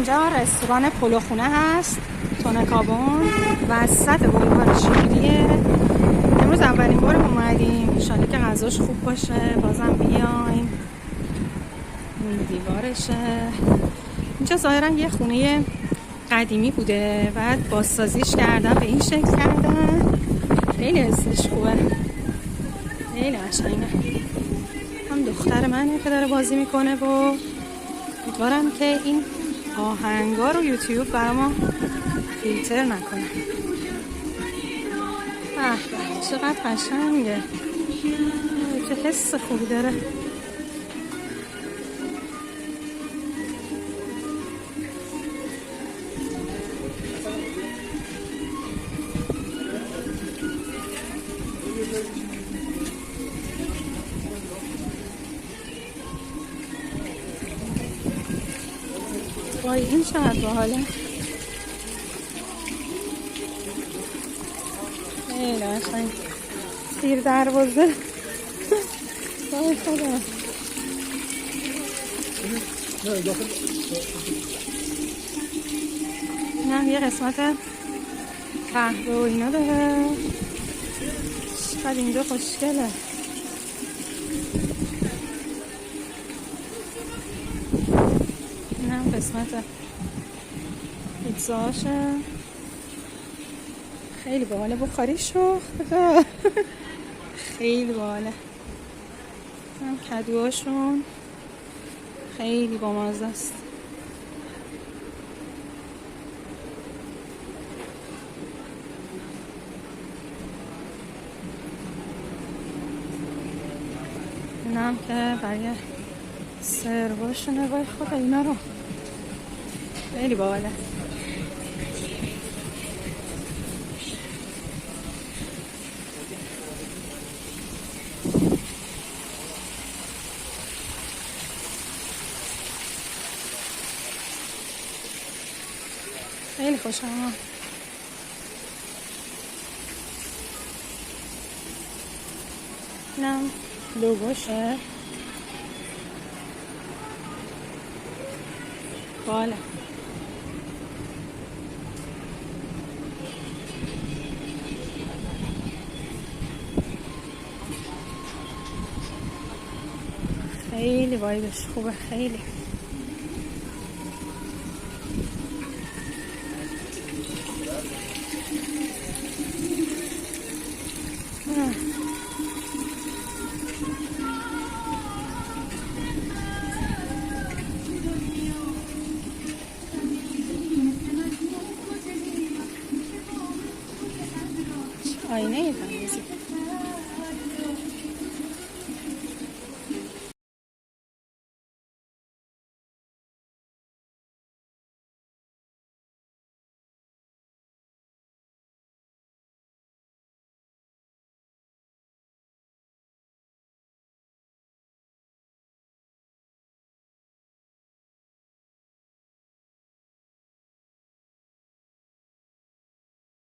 اینجا رستوران پلوخونه هست، تونکابون، وسط بولیوار شیریه. امروز اولین بار اومدیم، انشالله که غذاش خوب باشه، بازم بیایم. این دیوارشه. اینجا ظاهرا یه خونه قدیمی بوده، بعد بازسازیش کردن، به این شکل کردن. خیلی حسش خوبه، خیلی قشنگه. هم دختر منه که داره بازی میکنه و امیدوارم که این آهنگا رو یوتیوب برای ما فیلتر نکنه. چقدر قشنگه، چه حس خوبی داره. وای این چقدر باحاله، خیلی قشنگ. زیر دروازه وای خدا. نه یه قسمت قهوه و اینا داره. چقدر اینجا خوشگله. این هم قسمت پیتزاشه، خیلی باحاله. بخاریشو خدا خیلی باحاله. هم کدوهاشون خیلی بامزه است. اینم که برای سرواشونه. وای خدا اینا رو خیلی باحاله. خیلی خوشم آمد. اینم لوگوشه. بالا خیلی وایبش خوبه، خیلی. آینه ایدم